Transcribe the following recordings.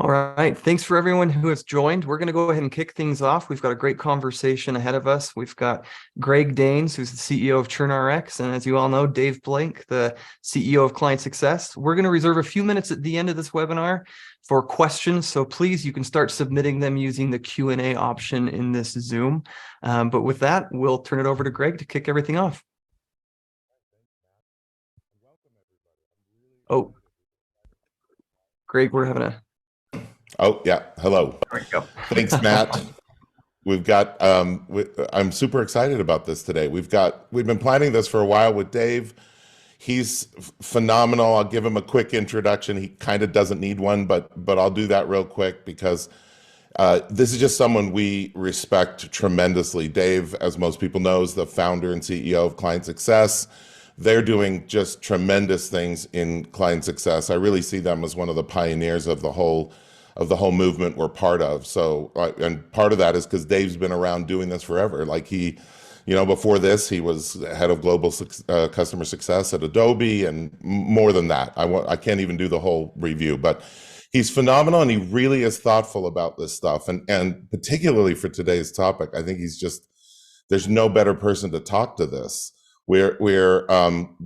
All right. Thanks for everyone who has joined. We're going to go ahead and kick things off. We've got a great conversation ahead of us. We've got Greg Daines, who's the CEO of ChurnRX, and as you all know, Dave Blank, the CEO of ClientSuccess. We're going to reserve a few minutes at the end of this webinar for questions. So please, you can start submitting them using the Q&A option in this Zoom. But with that, we'll turn it over to Greg to kick everything off. Oh, Greg, we're having a... Oh, yeah. Hello. There we go. Thanks, Matt. We've got, I'm super excited about this today. We've been planning this for a while with Dave. He's phenomenal. I'll give him a quick introduction. He kind of doesn't need one, but I'll do that real quick because this is just someone we respect tremendously. Dave, as most people know, is the founder and CEO of ClientSuccess. They're doing just tremendous things in ClientSuccess. I really see them as one of the pioneers of the whole movement we're part of. So, and part of that is because Dave's been around doing this forever. Like before this, he was head of global customer success at Adobe, and more than that. I can't even do the whole review, but he's phenomenal, and he really is thoughtful about this stuff. And particularly for today's topic, I think there's no better person to talk to this. We're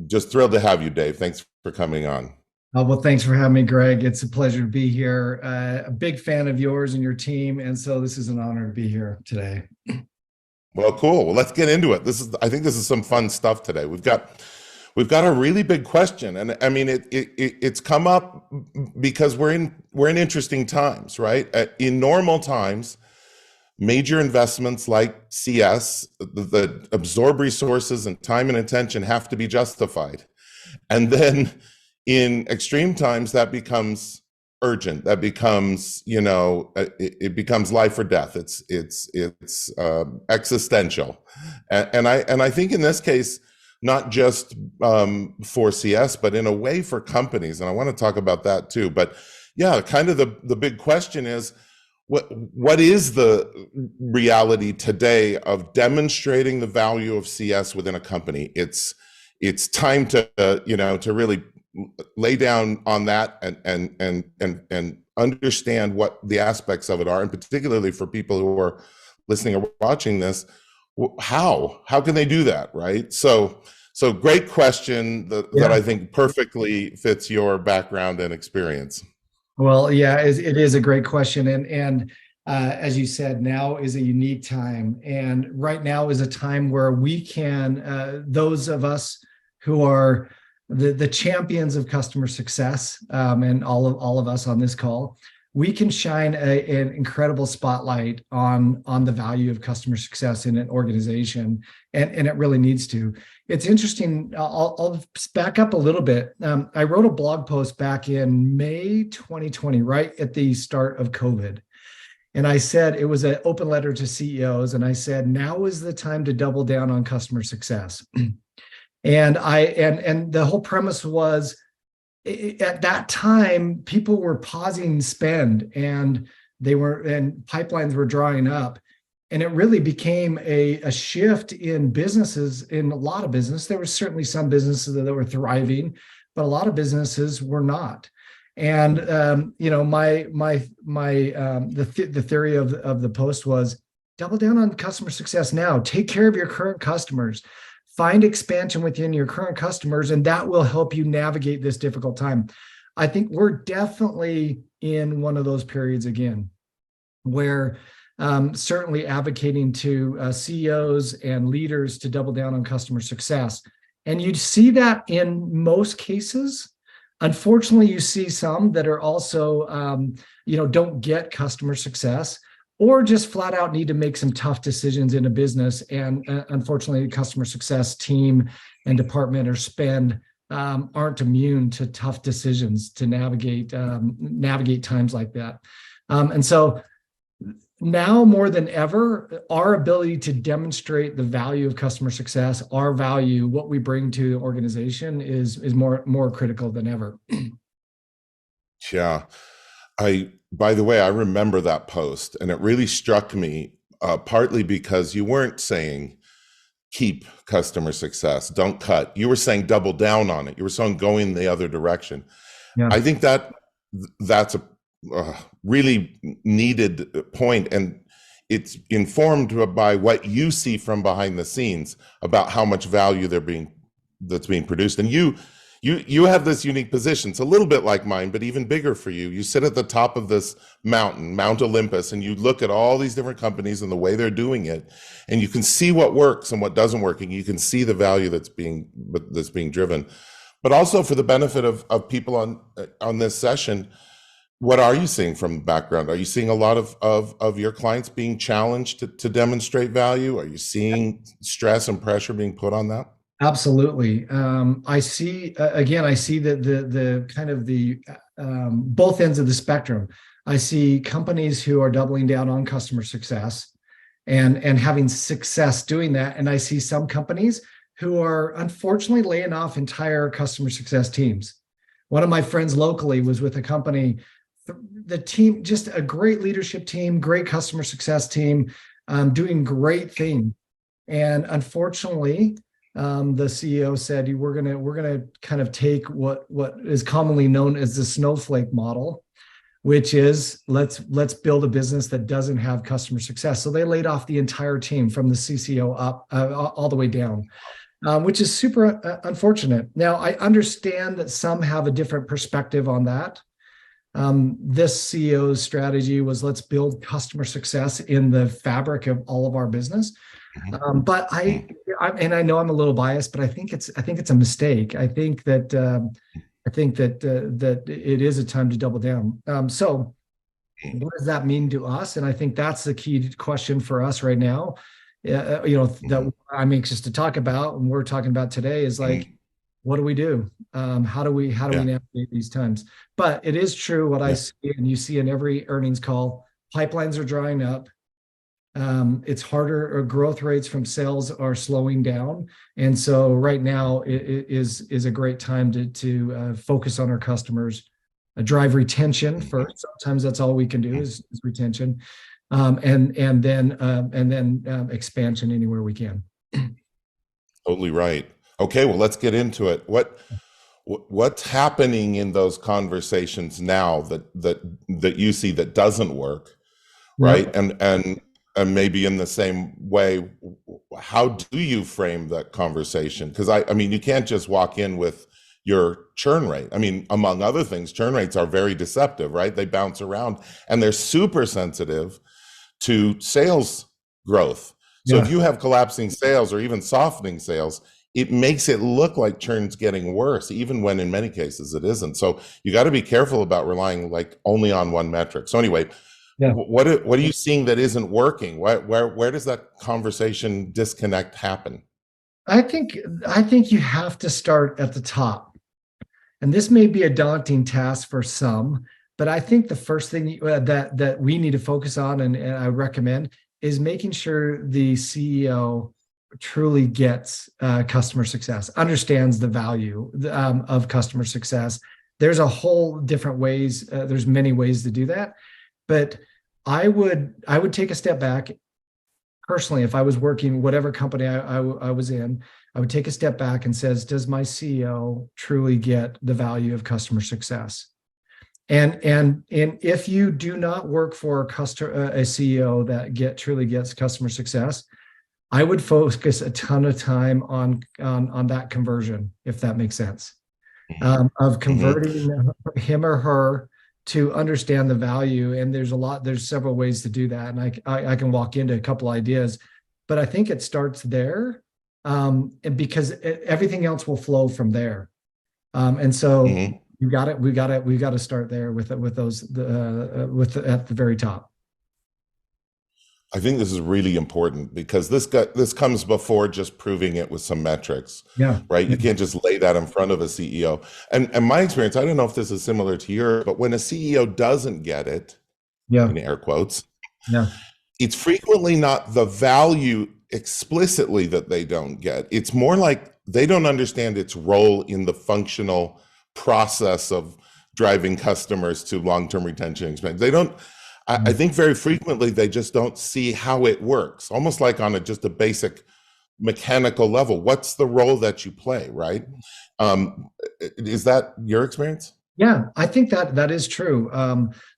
just thrilled to have you, Dave. Thanks for coming on. Well, thanks for having me, Greg. It's a pleasure to be here. A big fan of yours and your team, and so this is an honor to be here today. Well, cool. Well, let's get into it. I think this is some fun stuff today. We've got a really big question, and I mean it's come up because we're in interesting times, right? In normal times, major investments like CS that absorb resources and time and attention have to be justified, and then in extreme times, that becomes urgent. That becomes, it becomes life or death. It's existential, and I think in this case, not just for CS, but in a way for companies. And I want to talk about that too. But yeah, kind of the big question is, what is the reality today of demonstrating the value of CS within a company? It's time to to really lay down on that and understand what the aspects of it are, and particularly for people who are listening or watching this, how can they do that, right? So great question that I think perfectly fits your background and experience. Well, yeah, it is a great question, and as you said, now is a unique time, and right now is a time where we can, those of us who are the champions of customer success, and all of us on this call, we can shine an incredible spotlight on the value of customer success in an organization, and it really needs to. It's interesting. I'll back up a little bit. I wrote a blog post back in May 2020, right at the start of COVID. And I said, it was an open letter to CEOs, and I said, now is the time to double down on customer success. And the whole premise was, at that time, people were pausing spend, and pipelines were drying up. And it really became a shift in businesses, in a lot of business. There were certainly some businesses that were thriving, but a lot of businesses were not. And the theory of the post was, double down on customer success now. Take care of your current customers. Find expansion within your current customers, and that will help you navigate this difficult time. I think we're definitely in one of those periods again, where certainly advocating to CEOs and leaders to double down on customer success. And you see that in most cases. Unfortunately, you see some that are also, don't get customer success, or just flat out need to make some tough decisions in a business. And unfortunately, the customer success team and department or spend aren't immune to tough decisions to navigate times like that. And so now more than ever, our ability to demonstrate the value of customer success, our value, what we bring to the organization is more critical than ever. Yeah. By the way, I remember that post, and it really struck me, partly because you weren't saying keep customer success, don't cut. You were saying double down on it. You were saying going the other direction. Yeah. I think that's really needed point, and it's informed by what you see from behind the scenes about how much value that's being produced. And you have this unique position. It's a little bit like mine, but even bigger for you. You sit at the top of this mountain, Mount Olympus, and you look at all these different companies and the way they're doing it, and you can see what works and what doesn't work, and you can see the value that's being driven. But also, for the benefit of people on this session, what are you seeing from the background? Are you seeing a lot of your clients being challenged to demonstrate value? Are you seeing stress and pressure being put on that? Absolutely. I see, again, I see the kind of the both ends of the spectrum. I see companies who are doubling down on customer success and having success doing that. And I see some companies who are unfortunately laying off entire customer success teams. One of my friends locally was with a company, the team, just a great leadership team, great customer success team, doing great things. And unfortunately, the CEO said, we're gonna kind of take what is commonly known as the snowflake model, which is let's build a business that doesn't have customer success. So they laid off the entire team from the CCO up all the way down, which is super unfortunate. Now, I understand that some have a different perspective on that. This CEO's strategy was let's build customer success in the fabric of all of our business. But I know I'm a little biased, but I think it's a mistake. I think that that it is a time to double down. So what does that mean to us? And I think that's the key question for us right now. That I'm anxious to talk about, and we're talking about today is like, what do we do? How do we navigate these times? But it is true what I see, and you see in every earnings call, pipelines are drying up. It's harder, or growth rates from sales are slowing down. And so right now it is a great time to focus on our customers, drive retention first. Sometimes that's all we can do is retention, and then expansion anywhere we can. Totally right. Okay, well, let's get into it. What's happening in those conversations now that you see that doesn't work, right? And maybe in the same way, how do you frame that conversation? Because I mean, you can't just walk in with your churn rate. I mean, among other things, churn rates are very deceptive, right? They bounce around, and they're super sensitive to sales growth. So if you have collapsing sales or even softening sales, it makes it look like churn's getting worse, even when in many cases it isn't. So you got to be careful about relying like only on one metric. So anyway, what are you seeing that isn't working? Where does that conversation disconnect happen? I think you have to start at the top, and this may be a daunting task for some, but I think the first thing that we need to focus on, and I recommend, is making sure the CEO truly gets customer success, understands the value of customer success. There's a whole different ways. There's many ways to do that, but I would take a step back. Personally, if I was working whatever company I was in, I would take a step back and says, does my CEO truly get the value of customer success? And if you do not work for a CEO that truly gets customer success, I would focus a ton of time on that conversion, if that makes sense, of converting him or her to understand the value. And there's several ways to do that. And I can walk into a couple ideas, but I think it starts there, and because everything else will flow from there. And so we've got to start there with those at the very top. I think this is really important because this comes before just proving it with some metrics, right? You can't just lay that in front of a CEO. And my experience, I don't know if this is similar to yours, but when a CEO doesn't get it, in air quotes, it's frequently not the value explicitly that they don't get. It's more like they don't understand its role in the functional process of driving customers to long-term retention expansion. They don't. I think very frequently they just don't see how it works, almost like on just a basic mechanical level. What's the role that you play, right? Is that your experience? Yeah, I think that is true.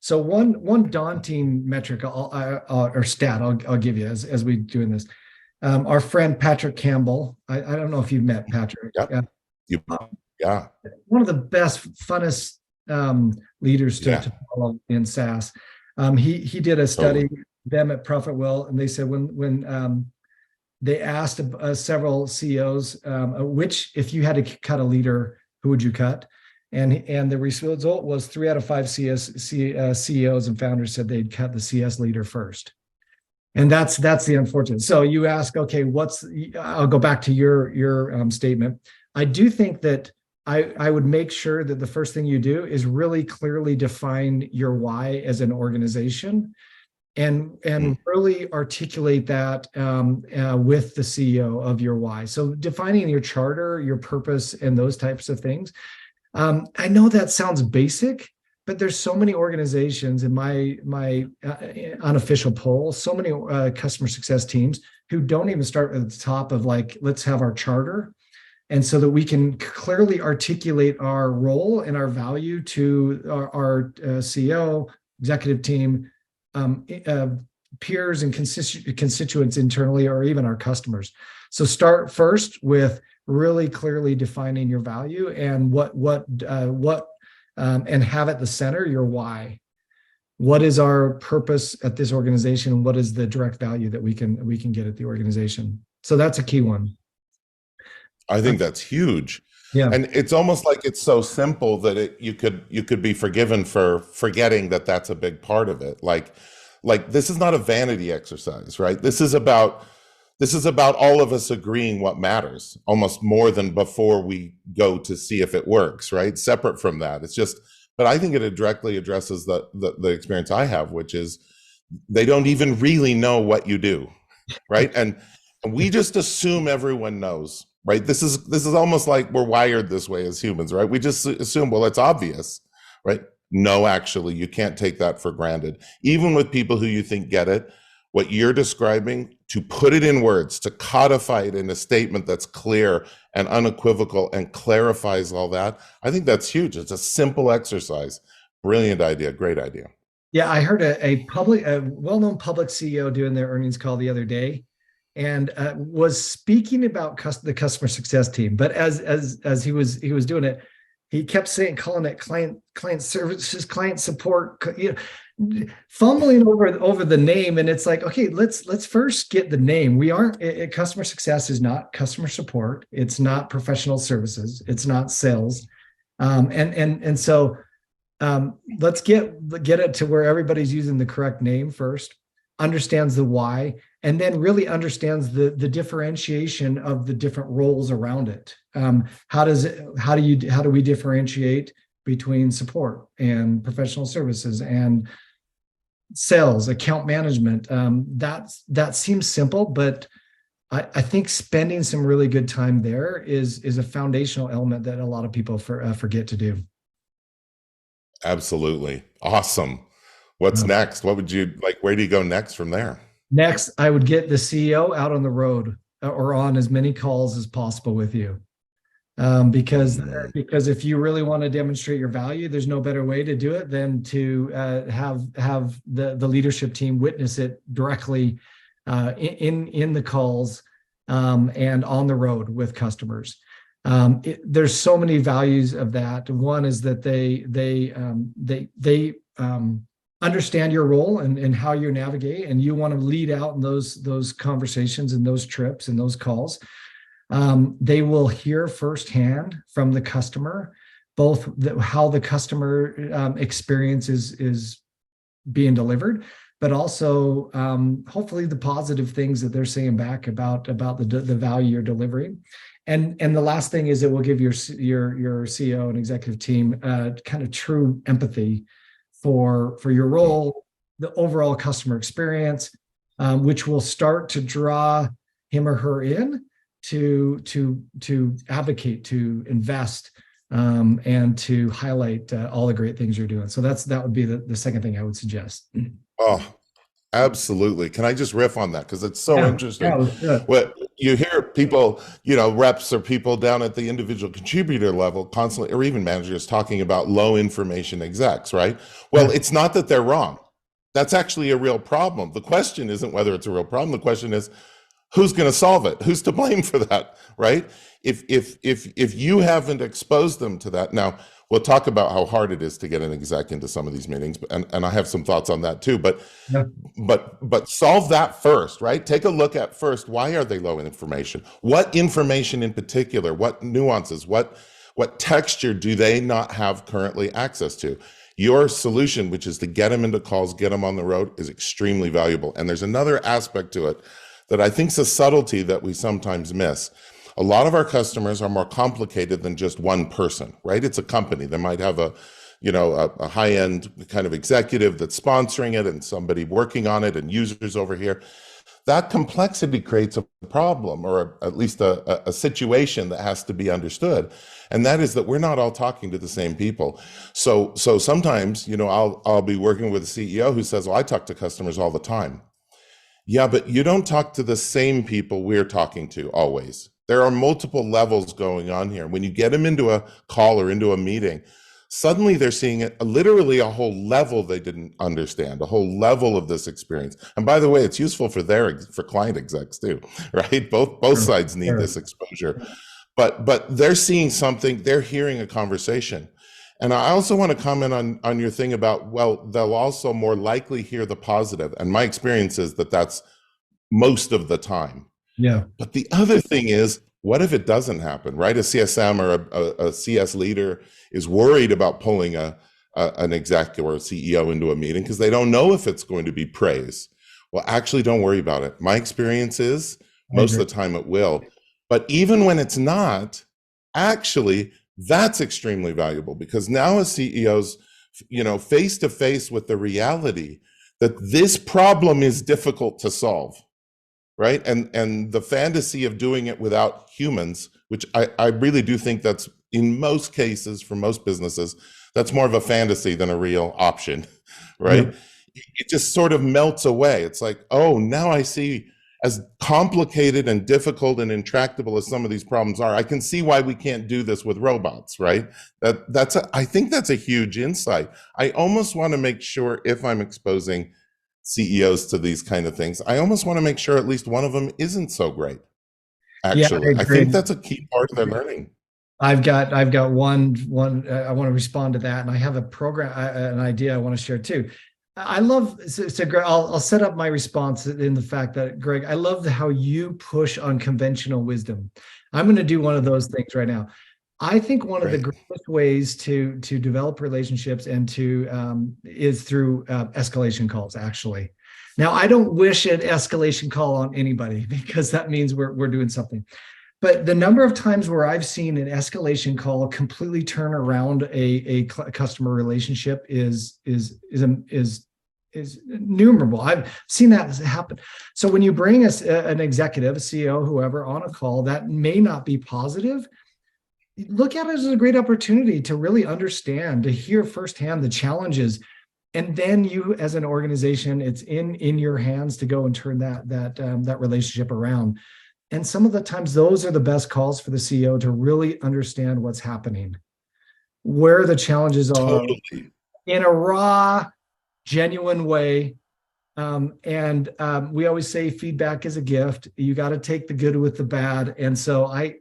So one daunting metric or stat I'll give you as we doing this. Our friend Patrick Campbell. I don't know if you've met Patrick. Yep. You, Uh, yeah. One of the best, funnest leaders Yeah. to follow in SaaS. He did a study Totally. with them at ProfitWell, and they said when they asked several CEOs which, if you had to cut a leader, who would you cut? And the result was 3 out of 5 CEOs and founders said they'd cut the CS leader first. And that's the unfortunate. So you ask, okay, I'll go back to your statement. I do think that I would make sure that the first thing you do is really clearly define your why as an organization, and really articulate that with the CEO of your why. So defining your charter, your purpose, and those types of things. I know that sounds basic, but there's so many organizations in my unofficial poll, so many customer success teams who don't even start at the top of like, let's have our charter. And so that we can clearly articulate our role and our value to our CEO, executive team, peers and constituents internally, or even our customers. So start first with really clearly defining your value and and have at the center your why. What is our purpose at this organization? What is the direct value that we can get at the organization? So that's a key one. I think that's huge. Yeah. And it's almost like it's so simple that you could be forgiven for forgetting that that's a big part of it. Like this is not a vanity exercise, right? This is about all of us agreeing what matters, almost more than before we go to see if it works, right? Separate from that. It's just, but I think it directly addresses the experience I have, which is they don't even really know what you do, right? And we just assume everyone knows, right? This is almost like we're wired this way as humans, right? We just assume, well, it's obvious, right? No, actually, you can't take that for granted. Even with people who you think get it, what you're describing, to put it in words, to codify it in a statement that's clear and unequivocal and clarifies all that, I think that's huge. It's a simple exercise. Brilliant idea. Great idea. Yeah, I heard a well-known public CEO doing their earnings call the other day, and was speaking about the customer success team. But as he was doing it, he kept calling it client services, client support, fumbling over the name. And it's like, okay, let's first get the name. We aren't customer success is not customer support. It's not professional services. It's not sales. So let's get it to where everybody's using the correct name first, understands the why, and then really understands the differentiation of the different roles around it. How do we differentiate between support and professional services and sales, account management? That seems simple, but I think spending some really good time there is a foundational element that a lot of people forget to do. Absolutely. Awesome. What's next? What would you like? Where do you go next from there? Next, I would get the CEO out on the road or on as many calls as possible with you. Because if you really want to demonstrate your value, there's no better way to do it than to have the leadership team witness it directly in the calls and on the road with customers. There's so many values of that. One is that they understand your role and how you navigate, and you want to lead out in those conversations and those trips and those calls. They will hear firsthand from the customer, both how the customer experience is being delivered, but also hopefully the positive things that they're saying back about the value you're delivering. And the last thing is it will give your CEO and executive team kind of true empathy for your role, the overall customer experience, which will start to draw him or her in to advocate, to invest, and to highlight all the great things you're doing. So that would be the second thing I would suggest. Oh, Absolutely. Can I just riff on that? Because it's so Yeah, interesting. yeah, let's do it. What you hear people, reps or people down at the individual contributor level constantly, or even managers talking about low information execs, right? Well, Yeah, it's not that they're wrong. That's actually a real problem. The question isn't whether it's a real problem. The question is, who's going to solve it? Who's to blame for that, right? If you haven't exposed them to that. Now, we'll talk about how hard it is to get an exec into some of these meetings, and I have some thoughts on that too. But yeah, but solve that first, right? Take a look at first, why are they low in information? What information in particular, what nuances, what texture do they not have currently access to? Your solution, which is to get them into calls, get them on the road, is extremely valuable. And there's another aspect to it that I think is a subtlety that we sometimes miss. A lot of our customers are more complicated than just one person, right? It's a company. They might have a high-end kind of executive that's sponsoring it and somebody working on it and users over here. That complexity creates a problem, or at least a situation that has to be understood. And that is that we're not all talking to the same people. So sometimes, I'll be working with a CEO who says, well, I talk to customers all the time. Yeah, but you don't talk to the same people we're talking to always. There are multiple levels going on here. When you get them into a call or into a meeting, suddenly they're seeing literally a whole level they didn't understand, a whole level of this experience. And by the way, it's useful for for client execs too, right? Both sure, sides need sure. this exposure. But they're seeing something, they're hearing a conversation. And I also want to comment on your thing about, well, they'll also more likely hear the positive. And my experience is that that's most of the time. Yeah, But the other thing is, what if it doesn't happen, right? A CSM or a CS leader is worried about pulling an exec or a CEO into a meeting because they don't know if it's going to be praise. Well, actually, don't worry about it. My experience is I most agree. of the time it will. But even when it's not, actually, that's extremely valuable because now as CEOs, face to face with the reality that this problem is difficult to solve, right? And the fantasy of doing it without humans, which I really do think that's in most cases for most businesses, that's more of a fantasy than a real option, right? Yep. It just sort of melts away. It's like, oh, now I see, as complicated and difficult and intractable as some of these problems are, I can see why we can't do this with robots, right? I think that's a huge insight. I almost want to make sure if I'm exposing CEOs to these kind of things, I almost want to make sure at least one of them isn't so great. Yeah, I Actually, I think agree. that's a key part of their learning. I've got one. I want to respond to that, and I have a program, an idea I want to share too. I love so Greg, I'll set up my response in the fact that, Greg, I love how you push on conventional wisdom. I'm going to do one of those things right now. I think one of the Great. greatest ways to develop relationships and to is through escalation calls. Actually, now I don't wish an escalation call on anybody because that means we're doing something. But the number of times where I've seen an escalation call completely turn around a customer relationship is innumerable. I've seen that happen. So when you bring an executive, a CEO, whoever, on a call that may not be positive, look at it as a great opportunity to really understand, to hear firsthand the challenges, and then you, as an organization, it's in your hands to go and turn that relationship around. And some of the times, those are the best calls for the CEO to really understand what's happening, where the challenges are, Totally. in a raw, genuine way. We always say feedback is a gift. You got to take the good with the bad. And so I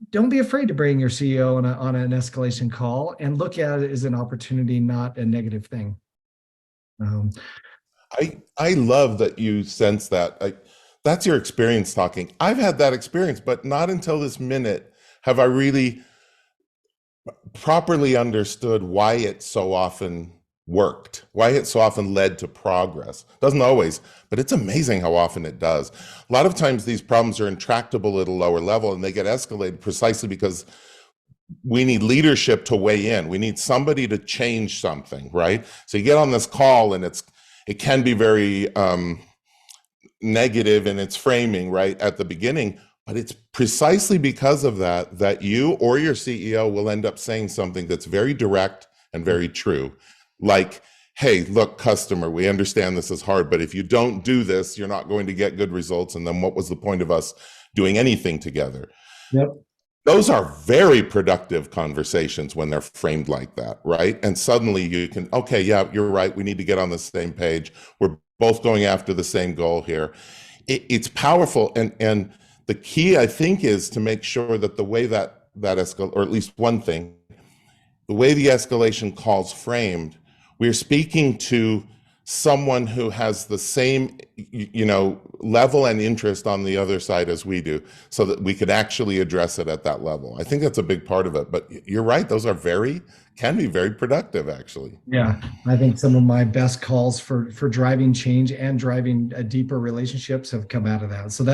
don't be afraid to bring your CEO on an escalation call and look at it as an opportunity, not a negative thing. I love that you sense that. That's your experience talking. I've had that experience, but not until this minute have I really properly understood why it so often worked, why it so often led to progress. Doesn't always, but it's amazing how often it does. A lot of times these problems are intractable at a lower level and they get escalated precisely because we need leadership to weigh in. We need somebody to change something, right? So you get on this call and it can be very negative in its framing right at the beginning, but it's precisely because of that you or your CEO will end up saying something that's very direct and very true. Like, hey, look, customer, we understand this is hard, but if you don't do this, you're not going to get good results. And then what was the point of us doing anything together? Yep. Those are very productive conversations when they're framed like that, right? And suddenly you can, okay, yeah, you're right. We need to get on the same page. We're both going after the same goal here. It's powerful. And the key, I think, is to make sure that the way that escalate, or at least one thing, the way the escalation call's framed, we're speaking to someone who has the same, level and interest on the other side as we do, so that we could actually address it at that level. I think that's a big part of it. But you're right; those are can be very productive, actually. Yeah, I think some of my best calls for driving change and driving deeper relationships have come out of that. So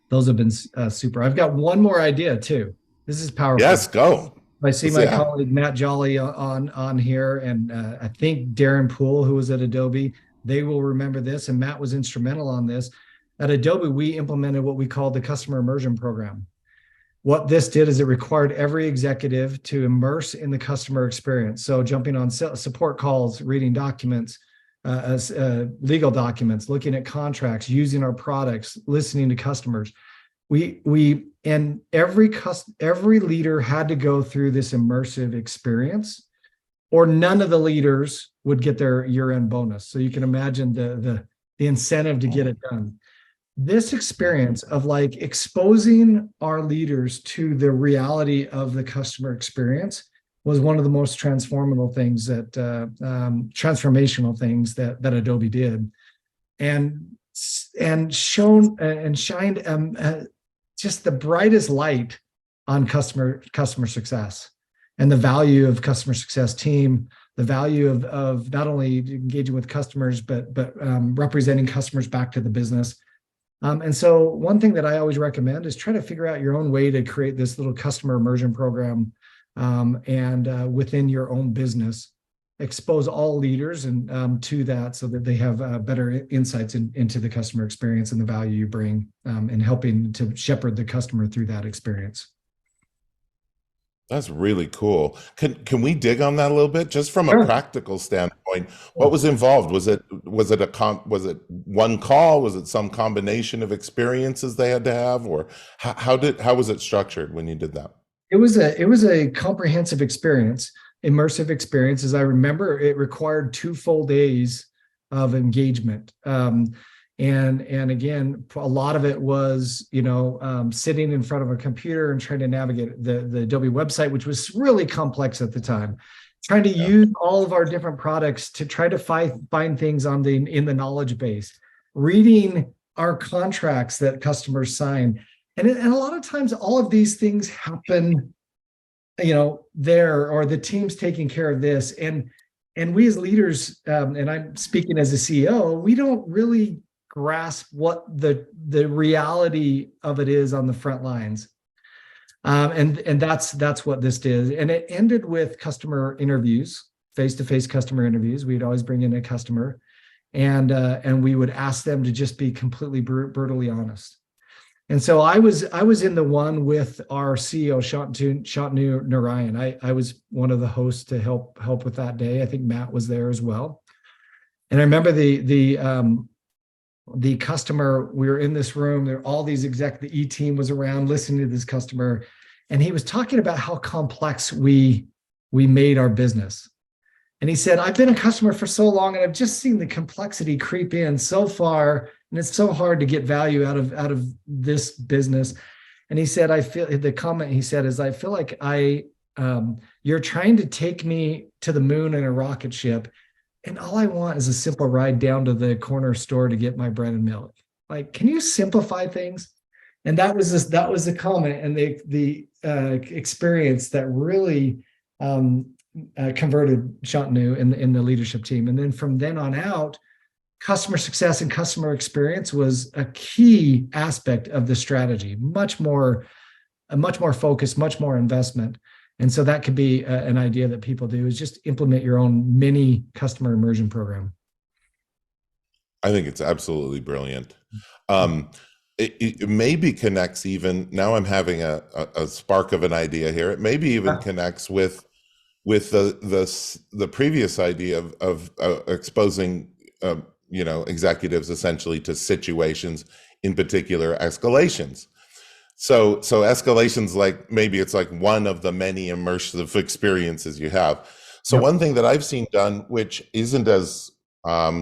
those have been super. I've got one more idea too. This is powerful. Yes, go. I see my colleague Matt Jolly on here, and I think Darren Poole, who was at Adobe, they will remember this. And Matt was instrumental on this. At Adobe, we implemented what we called the customer immersion program. What this did is it required every executive to immerse in the customer experience. So jumping on support calls, reading documents, legal documents, looking at contracts, using our products, listening to customers. And every leader had to go through this immersive experience, or none of the leaders would get their year-end bonus. So you can imagine the incentive to get it done. This experience of like exposing our leaders to the reality of the customer experience was one of the most transformational things that Adobe did, and shone and shined just the brightest light on customer success and the value of customer success team, the value of not only engaging with customers, but representing customers back to the business. And so one thing that I always recommend is try to figure out your own way to create this little customer immersion program, and within your own business, expose all leaders and to that, so that they have better insights into the customer experience and the value you bring, in helping to shepherd the customer through that experience. That's really cool. Can we dig on that a little bit, just from a practical standpoint? What was involved? Was it one call? Was it some combination of experiences they had to have, or how was it structured when you did that? It was a comprehensive experience, immersive experience. As I remember, it required 2 full days of engagement. And again, a lot of it was, sitting in front of a computer and trying to navigate the Adobe website, which was really complex at the time. Trying to use all of our different products to try to find things in the knowledge base, reading our contracts that customers sign. And a lot of times all of these things happen, there, or the team's taking care of this. And we as leaders, and I'm speaking as a CEO, we don't really grasp what the reality of it is on the front lines. And that's what this did. And it ended with customer interviews, face-to-face customer interviews. We'd always bring in a customer, and we would ask them to just be completely brutally honest. And so I was in the one with our CEO, Shantanu Narayan. I was one of the hosts to help with that day. I think Matt was there as well. And I remember the customer, we were in this room, there all these the E team was around listening to this customer, and he was talking about how complex we made our business. And he said, I've been a customer for so long, and I've just seen the complexity creep in so far, and it's so hard to get value out of this business. And he said, I feel like you're trying to take me to the moon in a rocket ship, and all I want is a simple ride down to the corner store to get my bread and milk. Like, can you simplify things? And that was the comment and the experience that really converted Shantanu in the leadership team. And then from then on out, customer success and customer experience was a key aspect of the strategy. Much more focus, much more investment. And so that could be an idea that people do, is just implement your own mini customer immersion program. I think it's absolutely brilliant. It maybe connects even, now I'm having a spark of an idea here. It maybe even connects with with the previous idea of exposing executives essentially to situations, in particular escalations. So escalations, like maybe it's like one of the many immersive experiences you have. So Yep. one thing that I've seen done, which isn't as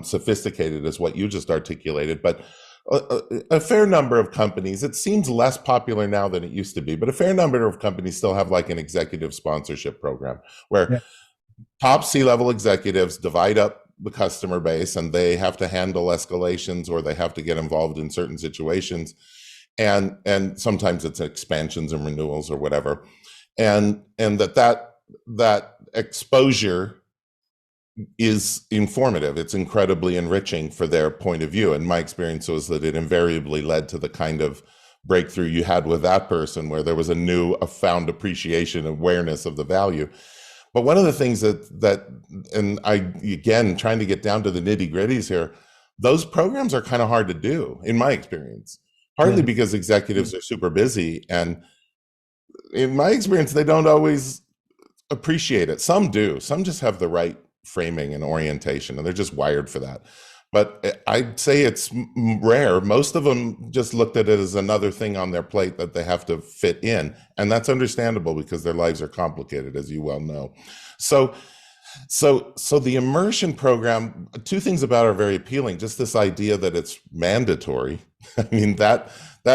sophisticated as what you just articulated, but a fair number of companies, it seems less popular now than it used to be, but a fair number of companies still have like an executive sponsorship program where Yeah. top C-level executives divide up the customer base and they have to handle escalations or they have to get involved in certain situations. And sometimes it's expansions and renewals or whatever. And that exposure is informative. It's incredibly enriching for their point of view. And my experience was that it invariably led to the kind of breakthrough you had with that person, where there was a found appreciation, awareness of the value. But one of the things and I, again, trying to get down to the nitty gritties here, those programs are kind of hard to do, in my experience, partly because executives are super busy. And in my experience, they don't always appreciate it. Some do. Some just have the right framing and orientation, and they're just wired for that. But I'd say it's rare. Most of them just looked at it as another thing on their plate that they have to fit in. And that's understandable because their lives are complicated, as you well know. So the immersion program, two things about it are very appealing. Just this idea that it's mandatory. I mean, that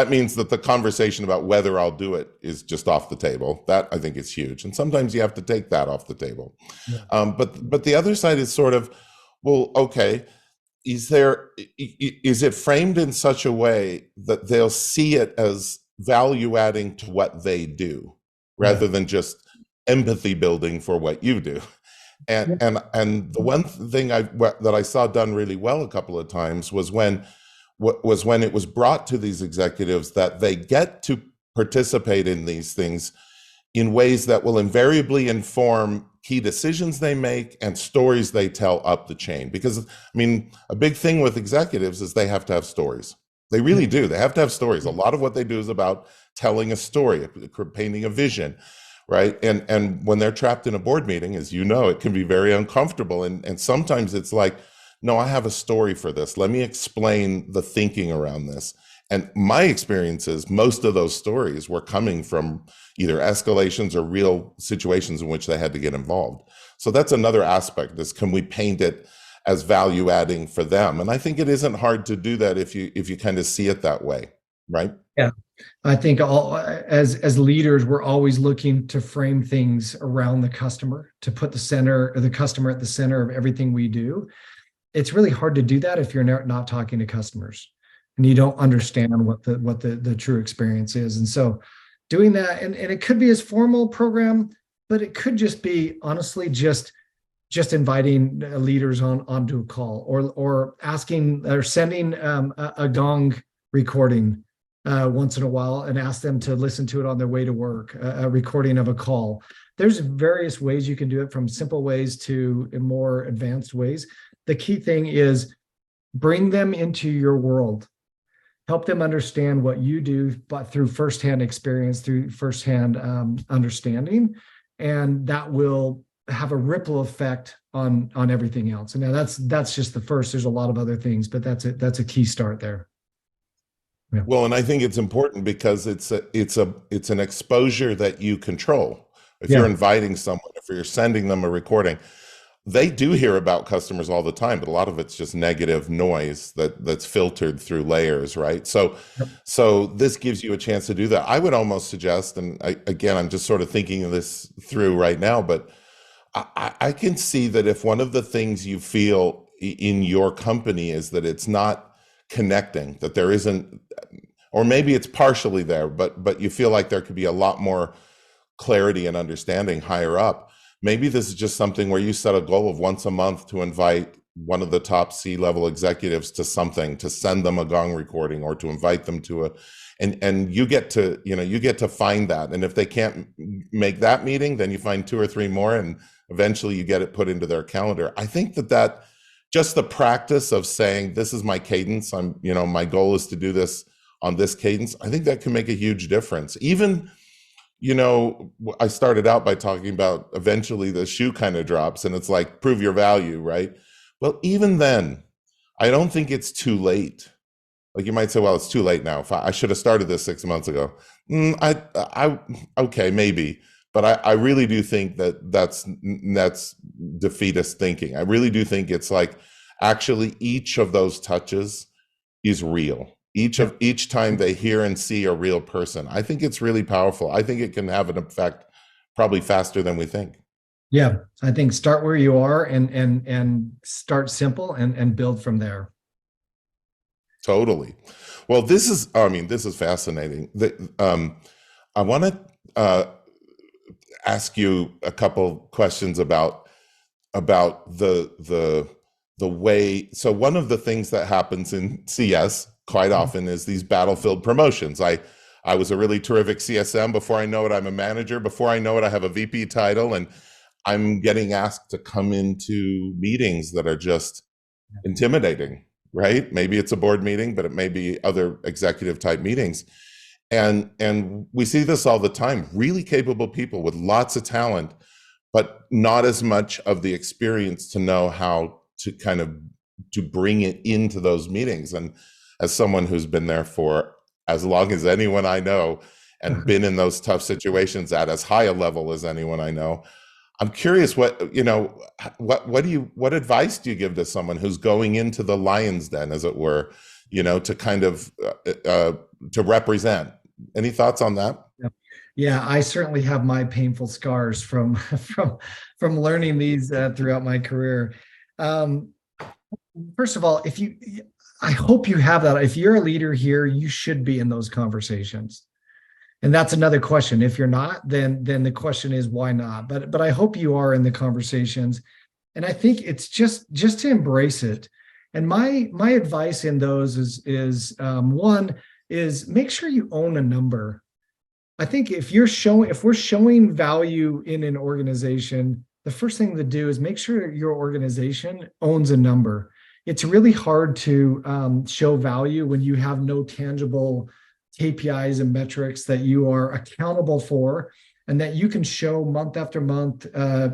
means that the conversation about whether I'll do it is just off the table. That, I think, is huge. And sometimes you have to take that off the table. Yeah. But the other side is sort of, well, okay, is it framed in such a way that they'll see it as value adding to what they do rather than just empathy building for what you do? And the one thing that I saw done really well a couple of times was when it was brought to these executives that they get to participate in these things in ways that will invariably inform key decisions they make and stories they tell up the chain. Because, I mean, a big thing with executives is they have to have stories. They really do. They have to have stories. A lot of what they do is about telling a story, painting a vision, right? And when they're trapped in a board meeting, as you know, it can be very uncomfortable. And sometimes it's like, no, I have a story for this. Let me explain the thinking around this. And my experience is most of those stories were coming from either escalations or real situations in which they had to get involved. So that's another aspect, is can we paint it as value adding for them? And I think it isn't hard to do that if you kind of see it that way, right? Yeah. I think as leaders, we're always looking to frame things around the customer, to put the customer at the center of everything we do. It's really hard to do that if you're not talking to customers and you don't understand what the true experience is. And so doing that, and it could be as formal program, but it could just be honestly just inviting leaders onto a call, or asking or sending a gong recording once in a while and ask them to listen to it on their way to work, a recording of a call. There's various ways you can do it, from simple ways to more advanced ways. The key thing is bring them into your world. Help them understand what you do, but through firsthand experience, through firsthand understanding, and that will have a ripple effect on everything else. And now that's just the first. There's a lot of other things, but that's a key start there. Yeah. Well, and I think it's important because it's an exposure that you control. If you're inviting someone, if you're sending them a recording, they do hear about customers all the time, but a lot of it's just negative noise that's filtered through layers, right? So this gives you a chance to do that. I would almost suggest, and I'm just sort of thinking of this through right now, but I can see that if one of the things you feel in your company is that it's not connecting, that there isn't, or maybe it's partially there, but you feel like there could be a lot more clarity and understanding higher up. Maybe this is just something where you set a goal of once a month to invite one of the top C-level executives to something, to send them a gong recording, or to invite them to and you get to find that. And if they can't make that meeting, then you find 2 or 3 more, and eventually you get it put into their calendar. I think that just the practice of saying, this is my cadence, my goal is to do this on this cadence, I think that can make a huge difference. Even I started out by talking about eventually the shoe kind of drops and it's like, prove your value, right? Well, even then, I don't think it's too late. Like you might say, well, it's too late now. If I should have started this 6 months ago. Okay, maybe. But I really do think that's defeatist thinking. I really do think it's like actually each of those touches is real. Each time they hear and see a real person. I think it's really powerful. I think it can have an effect probably faster than we think. Yeah, I think start where you are and start simple and build from there. Totally. Well, this is fascinating. I want to ask you a couple questions about the way. So one of the things that happens in CS quite often is these battlefield promotions. I was a really terrific CSM. Before I know it, I'm a manager. Before I know it, I have a VP title, and I'm getting asked to come into meetings that are just intimidating, right? Maybe it's a board meeting, but it may be other executive type meetings. And we see this all the time. Really capable people with lots of talent, but not as much of the experience to know how to to bring it into those meetings. And as someone who's been there for as long as anyone I know and been in those tough situations at as high a level as anyone I know, I'm curious what advice do you give to someone who's going into the lion's den, as it were, to represent? Any thoughts on that? Yeah, I certainly have my painful scars from learning these throughout my career. First of all, I hope you have that. If you're a leader here, you should be in those conversations. And that's another question. If you're not, then the question is why not? But I hope you are in the conversations. And I think it's just to embrace it. And my advice in those is one is make sure you own a number. I think if we're showing value in an organization, the first thing to do is make sure your organization owns a number. It's really hard to show value when you have no tangible KPIs and metrics that you are accountable for and that you can show month after month,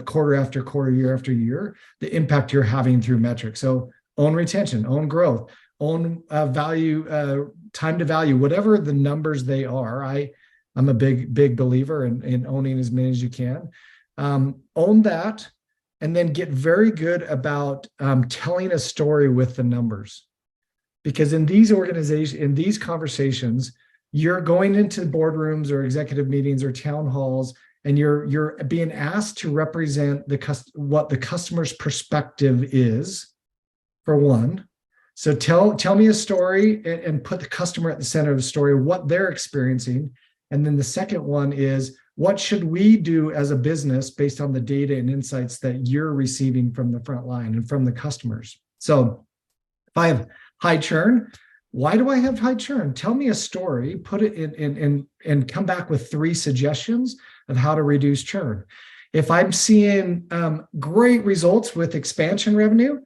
quarter after quarter, year after year, the impact you're having through metrics. So own retention, own growth, own value, time to value, whatever the numbers they are. I'm a big believer in owning as many as you can. Own that, and then get very good about telling a story with the numbers. Because in these conversations, you're going into boardrooms or executive meetings or town halls, and you're being asked to represent what the customer's perspective is, for one. So tell me a story and put the customer at the center of the story, what they're experiencing. And then the second one is, what should we do as a business based on the data and insights that you're receiving from the front line and from the customers? So if I have high churn, why do I have high churn? Tell me a story, put it in and come back with 3 suggestions of how to reduce churn. If I'm seeing great results with expansion revenue,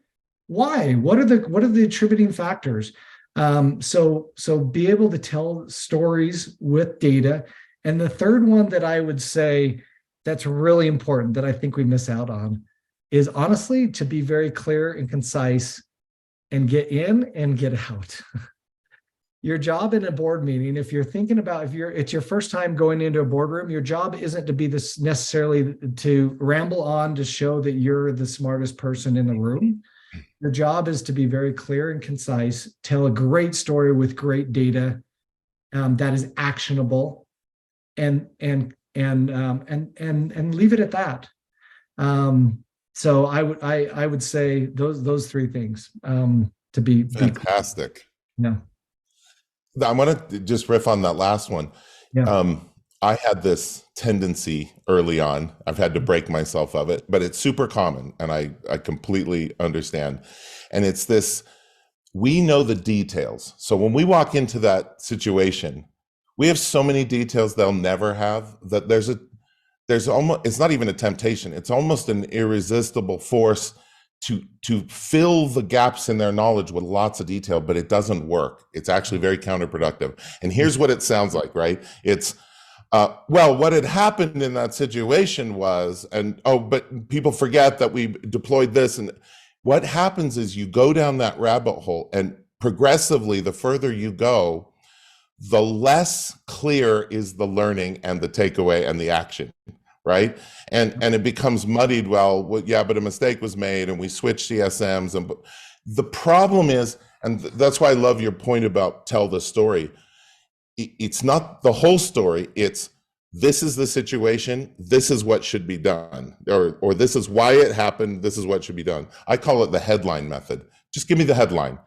why? What are the attributing factors? So be able to tell stories with data. And the third one that I would say that's really important that I think we miss out on is honestly to be very clear and concise and get in and get out. Your job in a board meeting, if you're thinking about, it's your first time going into a boardroom, your job isn't to be this necessarily to ramble on to show that you're the smartest person in the room. Your job is to be very clear and concise, tell a great story with great data that is actionable, and leave it at that. So I would say those 3 things to be fantastic. Yeah. I want to just riff on that last one. Yeah. I had this tendency early on. I've had to break myself of it, but it's super common, and I completely understand. And it's this: we know the details. So when we walk into that situation, we have so many details they'll never have that there's almost, it's not even a temptation. It's almost an irresistible force to fill the gaps in their knowledge with lots of detail, but it doesn't work. It's actually very counterproductive. And here's what it sounds like, right? It's Well, what had happened in that situation was, but people forget that we deployed this. And what happens is you go down that rabbit hole, and progressively, the further you go, the less clear is the learning and the takeaway and the action, right? And it becomes muddied. Well, yeah, but a mistake was made and we switched CSMs. And the problem is, and that's why I love your point about tell the story. It's not the whole story. It's this is the situation. This is what should be done, or this is why it happened. This is what should be done. I call it the headline method. Just give me the headline.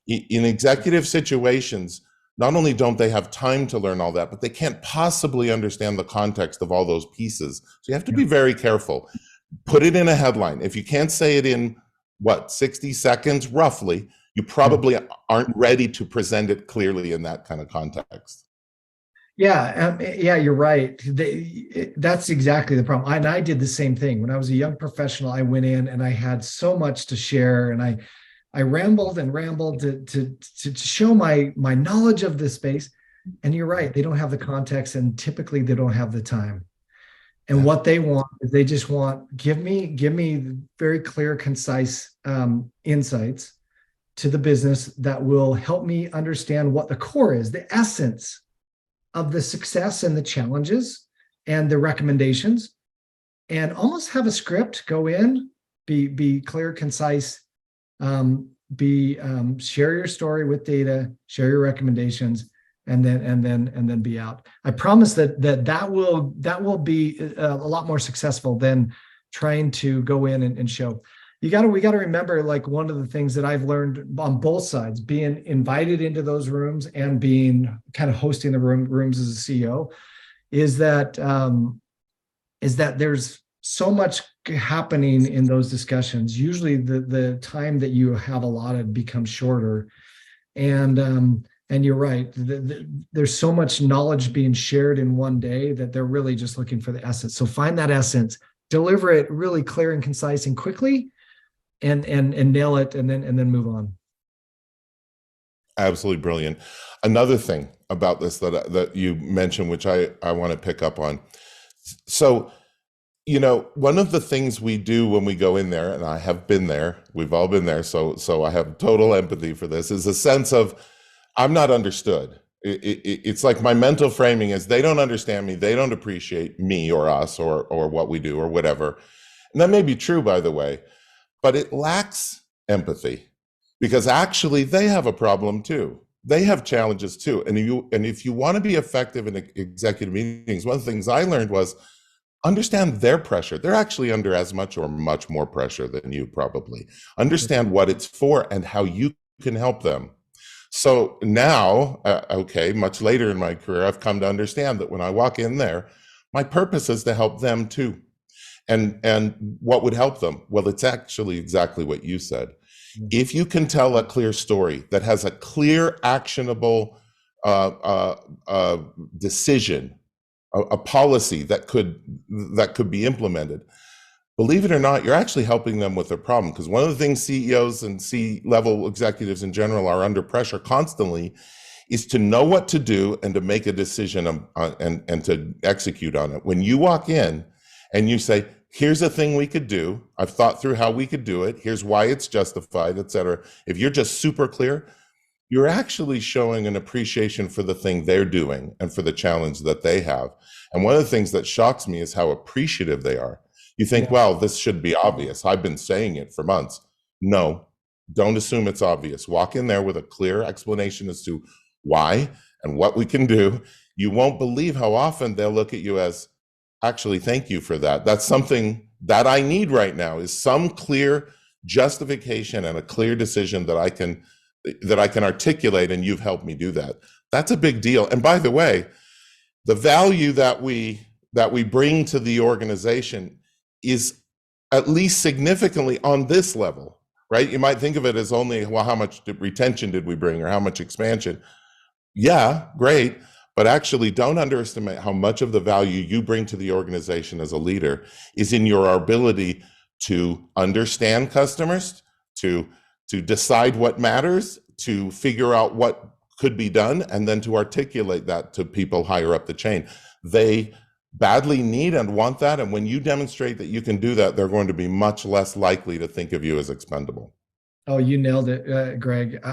In executive situations, not only don't they have time to learn all that, but they can't possibly understand the context of all those pieces. So you have to be very careful. Put it in a headline. If you can't say it in 60 seconds, roughly, you probably aren't ready to present it clearly in that kind of context. Yeah, you're right. That's exactly the problem. I did the same thing. When I was a young professional, I went in and I had so much to share, and I rambled and rambled to show my knowledge of this space. And you're right, they don't have the context, and typically they don't have the time. And what they want is they just want, give me very clear, concise insights to the business that will help me understand what the core is, the essence of the success and the challenges and the recommendations, and almost have a script, go in, be clear, concise, share your story with data, share your recommendations, and then be out. I promise that will be a lot more successful than trying to go in and show. We got to remember, like, one of the things that I've learned on both sides, being invited into those rooms and being kind of hosting the rooms as a CEO, is that there's so much happening in those discussions. Usually the time that you have allotted becomes shorter, and you're right. There's so much knowledge being shared in one day that they're really just looking for the essence. So find that essence, deliver it really clear and concise and quickly, and nail it, and then move on. Absolutely brilliant. Another thing about this that you mentioned, which I want to pick up on. So, one of the things we do when we go in there, and I have been there, we've all been there, so I have total empathy for this, is a sense of, I'm not understood. It's like my mental framing is, they don't understand me, they don't appreciate me or us or what we do or whatever. And that may be true, by the way, but it lacks empathy, because actually they have a problem too. They have challenges too. And if you want to be effective in executive meetings, one of the things I learned was, understand their pressure. They're actually under as much or much more pressure than you probably. Understand what it's for and how you can help them. So now, much later in my career, I've come to understand that when I walk in there, my purpose is to help them too. And what would help them? Well, it's actually exactly what you said. If you can tell a clear story that has a clear, actionable decision, a policy that could be implemented, believe it or not, you're actually helping them with their problem. Because one of the things CEOs and C-level executives in general are under pressure constantly is to know what to do and to make a decision and to execute on it. When you walk in and you say, here's a thing we could do, I've thought through how we could do it, here's why it's justified, etc. If you're just super clear, you're actually showing an appreciation for the thing they're doing and for the challenge that they have. And one of the things that shocks me is how appreciative they are. You think, well, this should be obvious. I've been saying it for months. No, don't assume it's obvious. Walk in there with a clear explanation as to why and what we can do. You won't believe how often they'll look at you as, actually, thank you for that. That's something that I need right now, is some clear justification and a clear decision that I can articulate, and you've helped me do that. That's a big deal. And by the way, the value that we bring to the organization is at least significantly on this level, right? You might think of it as only, well, how much retention did we bring, or how much expansion? Yeah, great. But actually, don't underestimate how much of the value you bring to the organization as a leader is in your ability to understand customers, to decide what matters, to figure out what could be done, and then to articulate that to people higher up the chain. They badly need and want that, and when you demonstrate that you can do that, they're going to be much less likely to think of you as expendable. Oh, you nailed it, Greg.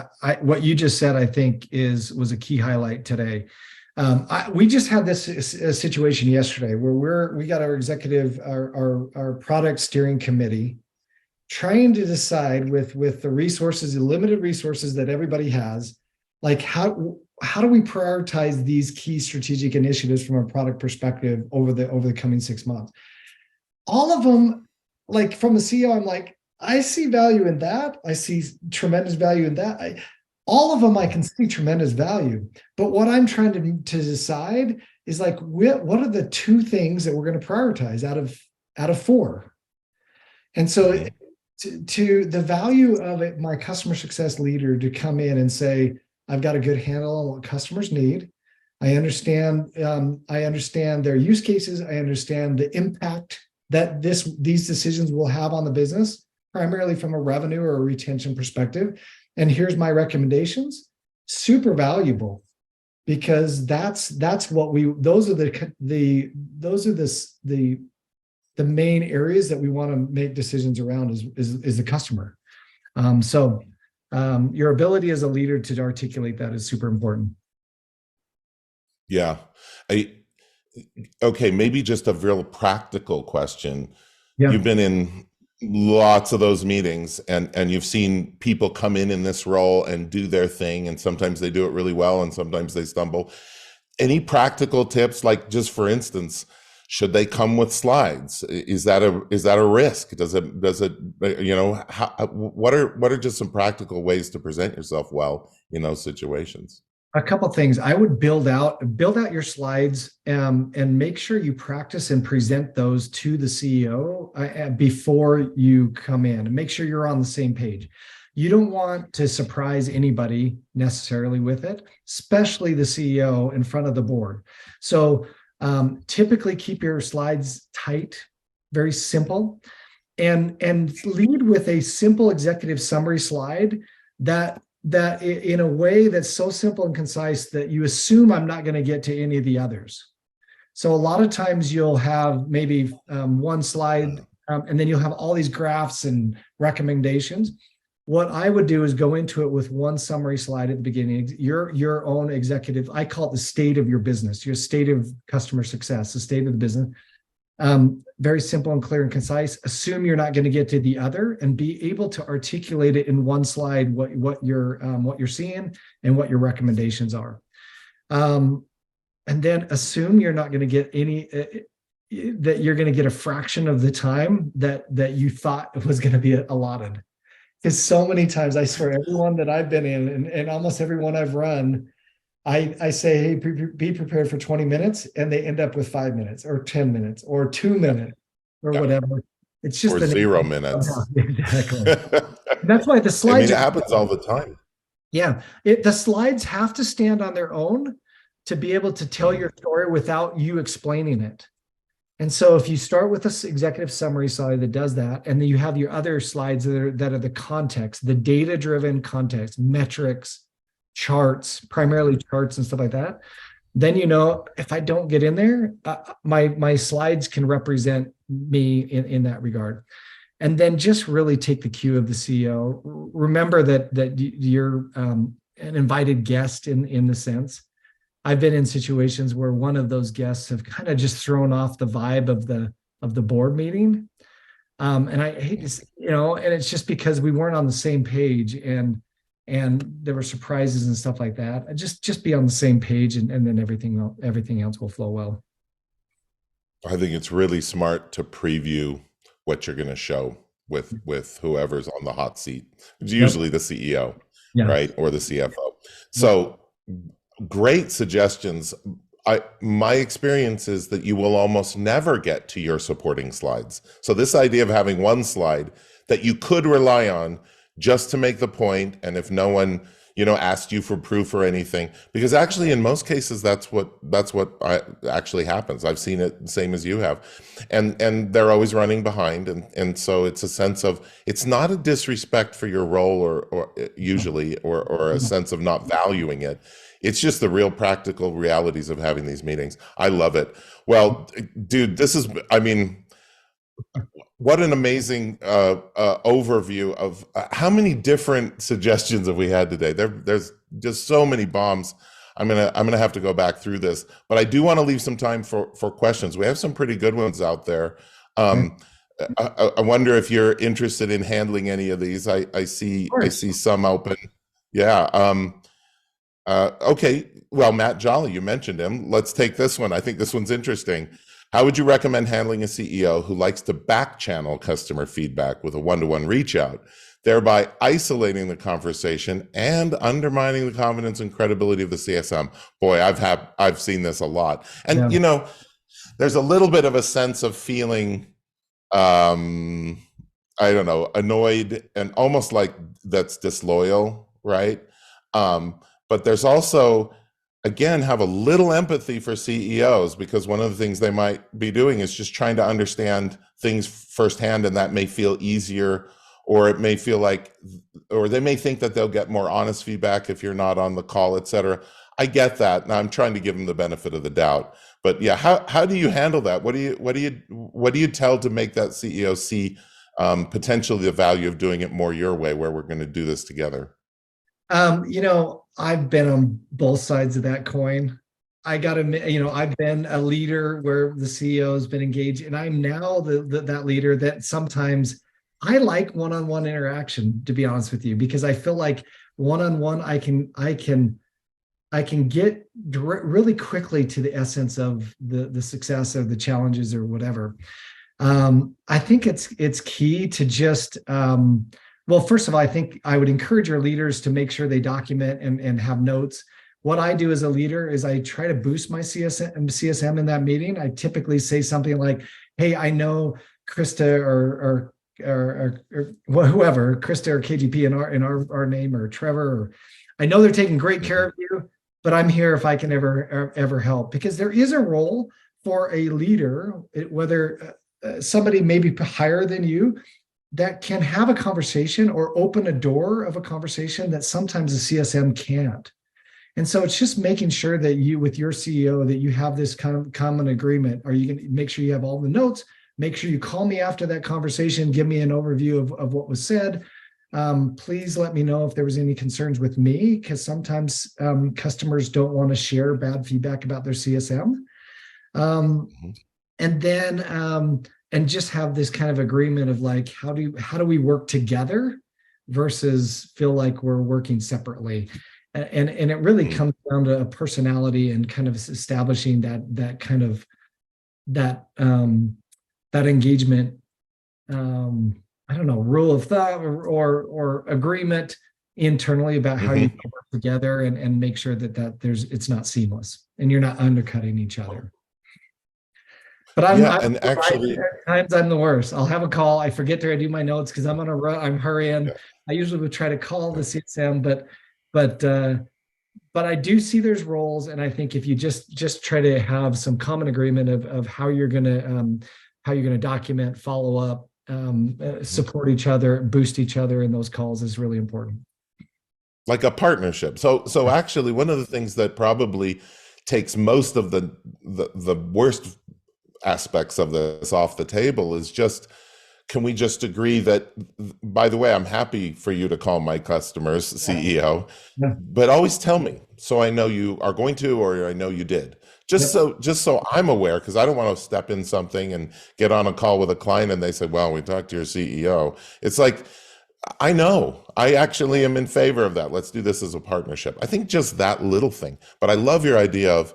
What you just said, I think, was a key highlight today. We just had this situation yesterday where we got our executive, our product steering committee, trying to decide with the resources, the limited resources that everybody has, like how do we prioritize these key strategic initiatives from a product perspective over the coming 6 months? All of them, like from the CEO, I'm like, I see value in that. I see tremendous value in that. All of them, I can see tremendous value. But what I'm trying to decide is like, what are the 2 things that we're going to prioritize out of 4? And so to the value of it, my customer success leader to come in and say, I've got a good handle on what customers need. I understand their use cases. I understand the impact that these decisions will have on the business, primarily from a revenue or a retention perspective. And here's my recommendations. Super valuable, because those are the main areas that we want to make decisions around is the customer. Your ability as a leader to articulate that is super important. Yeah. Okay, maybe just a real practical question. Yeah. You've been in lots of those meetings, and you've seen people come in this role and do their thing, and sometimes they do it really well and sometimes they stumble. Any practical tips, like just for instance, should they come with slides? Is that a risk? Does it what are just some practical ways to present yourself well in those situations? A couple of things. I would build out your slides and make sure you practice and present those to the CEO before you come in, and make sure you're on the same page. You don't want to surprise anybody necessarily with it, especially the CEO in front of the board. So typically keep your slides tight, very simple, and lead with a simple executive summary slide that in a way that's so simple and concise that you assume I'm not going to get to any of the others. So a lot of times you'll have maybe one slide and then you'll have all these graphs and recommendations. What I would do is go into it with one summary slide at the beginning, your own executive, I call it the state of your business, your state of customer success, the state of the business. Very simple and clear and concise. Assume you're not going to get to the other, and be able to articulate it in one slide what you're seeing and what your recommendations are. And then assume you're not going to get any that you're going to get a fraction of the time that you thought was going to be allotted. Because so many times, I swear, everyone that I've been in and almost everyone I've run, I say, hey, be prepared for 20 minutes, and they end up with 5 minutes or 10 minutes or 2 minutes or whatever. It's just or 0 minutes. Exactly. That's why the slides. It happens all the time. Yeah, the slides have to stand on their own to be able to tell your story without you explaining it. And so if you start with this executive summary slide that does that, and then you have your other slides that are the context, the data-driven context, metrics, charts, primarily charts and stuff like that, then if I don't get in there, my slides can represent me in that regard. And then just really take the cue of the CEO. Remember that you're an invited guest in the sense. I've been in situations where one of those guests have kind of just thrown off the vibe of the board meeting. And I hate to, and it's just because we weren't on the same page and there were surprises and stuff like that. Just be on the same page, and then everything else will flow well. I think it's really smart to preview what you're going to show with whoever's on the hot seat. It's usually the CEO, right? Or the CFO. So great suggestions. My experience is that you will almost never get to your supporting slides. So this idea of having one slide that you could rely on just to make the point, and if no one asked you for proof or anything, because actually in most cases actually happens. I've seen it same as you have, and they're always running behind, and so it's a sense of, it's not a disrespect for your role or usually or a sense of not valuing it. It's just the real practical realities of having these meetings. I love it. Well, dude, I mean, what an amazing overview of how many different suggestions have we had today. There's just so many bombs. I'm gonna have to go back through this, but I do want to leave some time for questions. We have some pretty good ones out there. I wonder if you're interested in handling any of these. I see some open. Yeah. Okay. Well, Matt Jolly, you mentioned him. Let's take this one. I think this one's interesting. How would you recommend handling a CEO who likes to back channel customer feedback with a one-to-one reach out, thereby isolating the conversation and undermining the confidence and credibility of the CSM? Boy, I've seen this a lot. And there's a little bit of a sense of feeling, I don't know, annoyed and almost like that's disloyal, right? But there's also, again, have a little empathy for CEOs, because one of the things they might be doing is just trying to understand things firsthand, and that may feel easier, or it may feel like, or they may think that they'll get more honest feedback if you're not on the call, etc. I get that, and I'm trying to give them the benefit of the doubt. But yeah, how do you handle that? What do you tell to make that CEO see potentially the value of doing it more your way, where we're going to do this together? I've been on both sides of that coin. I got to, I've been a leader where the CEO has been engaged, and I'm now that leader that sometimes I like one-on-one interaction, to be honest with you, because I feel like one-on-one I can get really quickly to the essence of the success or the challenges or whatever. I think it's key to just well, first of all, I think I would encourage your leaders to make sure they document and have notes. What I do as a leader is I try to boost my CSM in that meeting. I typically say something like, "Hey, I know Krista or whoever, Krista or KGP in our name, or Trevor, or I know they're taking great care of you, but I'm here if I can ever help." Because there is a role for a leader, whether somebody maybe higher than you, that can have a conversation or open a door of a conversation that sometimes the CSM can't. And so it's just making sure that you, with your CEO, that you have this kind of common agreement. Are you going to make sure you have all the notes? Make sure you call me after that conversation, give me an overview of what was said. Please let me know if there was any concerns with me, because sometimes customers don't want to share bad feedback about their CSM. And then and just have this kind of agreement of like, how do we work together versus feel like we're working separately. And it really comes down to a personality and kind of establishing that kind of that engagement, I don't know, rule of thumb or agreement internally about how you can work together and make sure that it's not seamless and you're not undercutting each other. But I'm actually, at times I'm the worst. I'll have a call. I forget to do my notes because I'm on a run. I'm hurrying. I usually would try to call the CSM, but I do see there's roles, and I think if you just try to have some common agreement of how you're gonna document, follow up, support each other, boost each other in those calls is really important. Like a partnership. So actually, one of the things that probably takes most of the worst aspects of this off the table is just, can we just agree that, by the way, I'm happy for you to call my customers CEO, but always tell me so I know you are going to, or I know you did. Just so I'm aware, because I don't want to step in something and get on a call with a client and they said, well, we talked to your CEO. It's like, I know, I actually am in favor of that. Let's do this as a partnership. I think just that little thing. But I love your idea of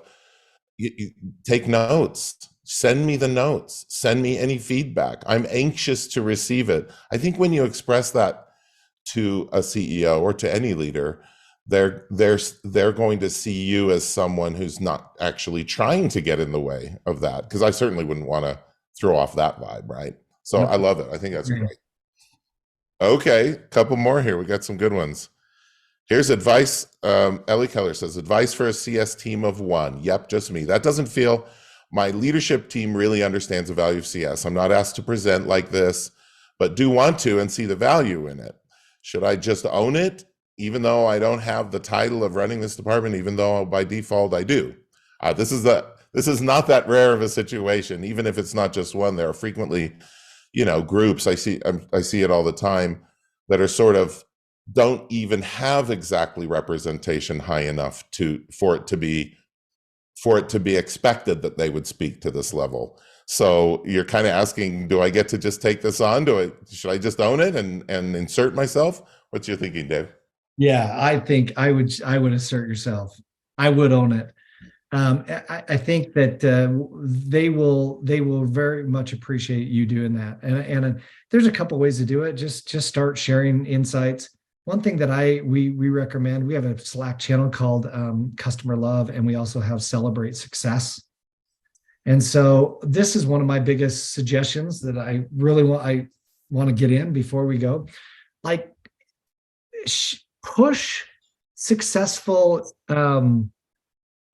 you take notes. Send me the notes, send me any feedback. I'm anxious to receive it. I think when you express that to a CEO or to any leader, they're going to see you as someone who's not actually trying to get in the way of that. Because I certainly wouldn't want to throw off that vibe, right? So I love it. I think that's great. Okay, a couple more here. We got some good ones. Here's advice. Ellie Keller says, advice for a CS team of one. Yep, just me. That doesn't feel, my leadership team really understands the value of CS. I'm not asked to present like this, but do want to and see the value in it. Should I just own it, even though I don't have the title of running this department, even though by default I do? This is not that rare of a situation. Even if it's not just one, there are frequently, groups. I see it all the time that are sort of don't even have exactly representation high enough for it to be expected that they would speak to this level. So you're kind of asking, do I get to just take this on? Should I just own it and insert myself? What's your thinking, Dave? Yeah, I think I would assert yourself. I would own it. I think that they will very much appreciate you doing that. And there's a couple ways to do it. Just start sharing insights. One thing that we recommend, we have a Slack channel called Customer Love, and we also have Celebrate Success. And so this is one of my biggest suggestions that I really want to get in before we go. Like, push successful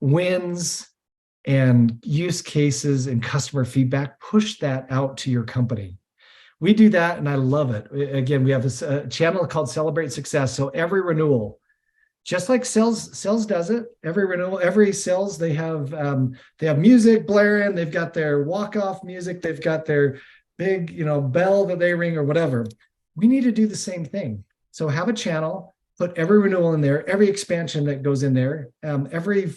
wins and use cases and customer feedback. Push that out to your company. We do that, and I love it. Again, we have this channel called Celebrate Success. So every renewal, just like sales does it, every renewal, every sales, they have music blaring, they've got their walk-off music, they've got their big, bell that they ring or whatever. We need to do the same thing. So have a channel, put every renewal in there, every expansion that goes in there, every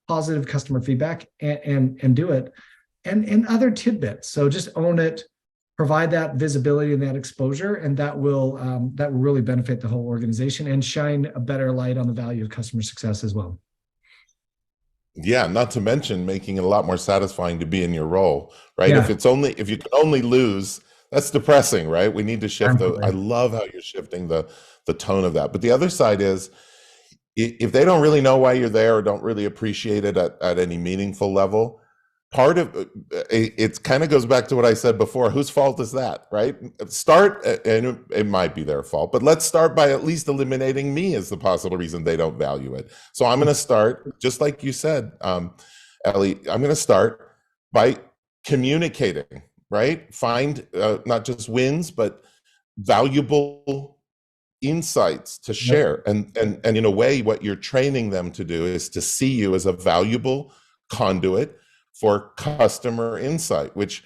positive customer feedback, and do it, and other tidbits. So just own it. Provide that visibility and that exposure, and that will really benefit the whole organization and shine a better light on the value of customer success as well. Yeah, not to mention making it a lot more satisfying to be in your role, right? Yeah. If you can only lose, that's depressing, right? We need to shift. I love how you're shifting the tone of that. But the other side is, if they don't really know why you're there or don't really appreciate it at any meaningful level, part of it kind of goes back to what I said before. Whose fault is that, right? Start, and it might be their fault, but let's start by at least eliminating me as the possible reason they don't value it. So I'm going to start, just like you said, Ellie, I'm going to start by communicating, right? Find not just wins, but valuable insights to share. And in a way, what you're training them to do is to see you as a valuable conduit for customer insight, which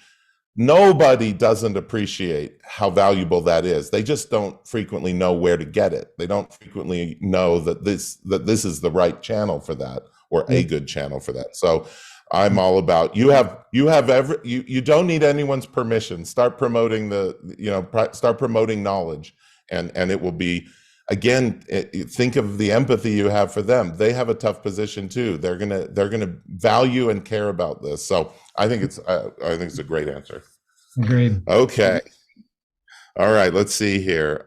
nobody doesn't appreciate how valuable that is. They just don't frequently know where to get it. They don't frequently know that this is the right channel for that, or a good channel for that. So I'm all about, you don't need anyone's permission. Start promoting start promoting knowledge, and it will be, again, think of the empathy you have for them. They have a tough position too. They're gonna value and care about this. So I think it's a great answer. Agreed. Okay. All right. Let's see here.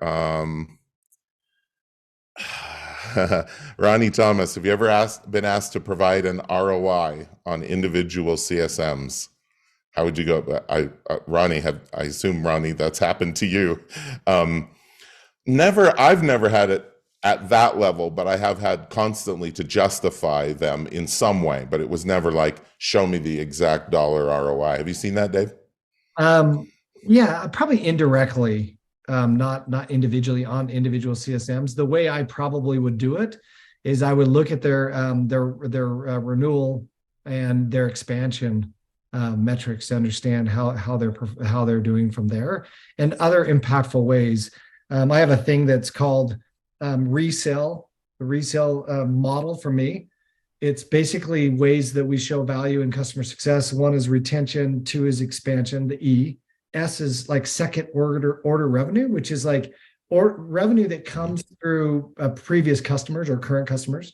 Ronnie Thomas, have you ever been asked to provide an ROI on individual CSMs? How would you go? I assume, Ronnie, that's happened to you. I've never had it at that level, but I have had constantly to justify them in some way, but it was never like, show me the exact dollar ROI. Have you seen that, Dave? Yeah, probably indirectly, not individually on individual CSMs. The way I probably would do it is I would look at their renewal and their expansion metrics to understand how they're doing from there, and other impactful ways. I have a thing that's called resell, the resell model for me. It's basically ways that we show value in customer success. One is retention, two is expansion, the E. S is like second order revenue, which is like revenue that comes through previous customers or current customers.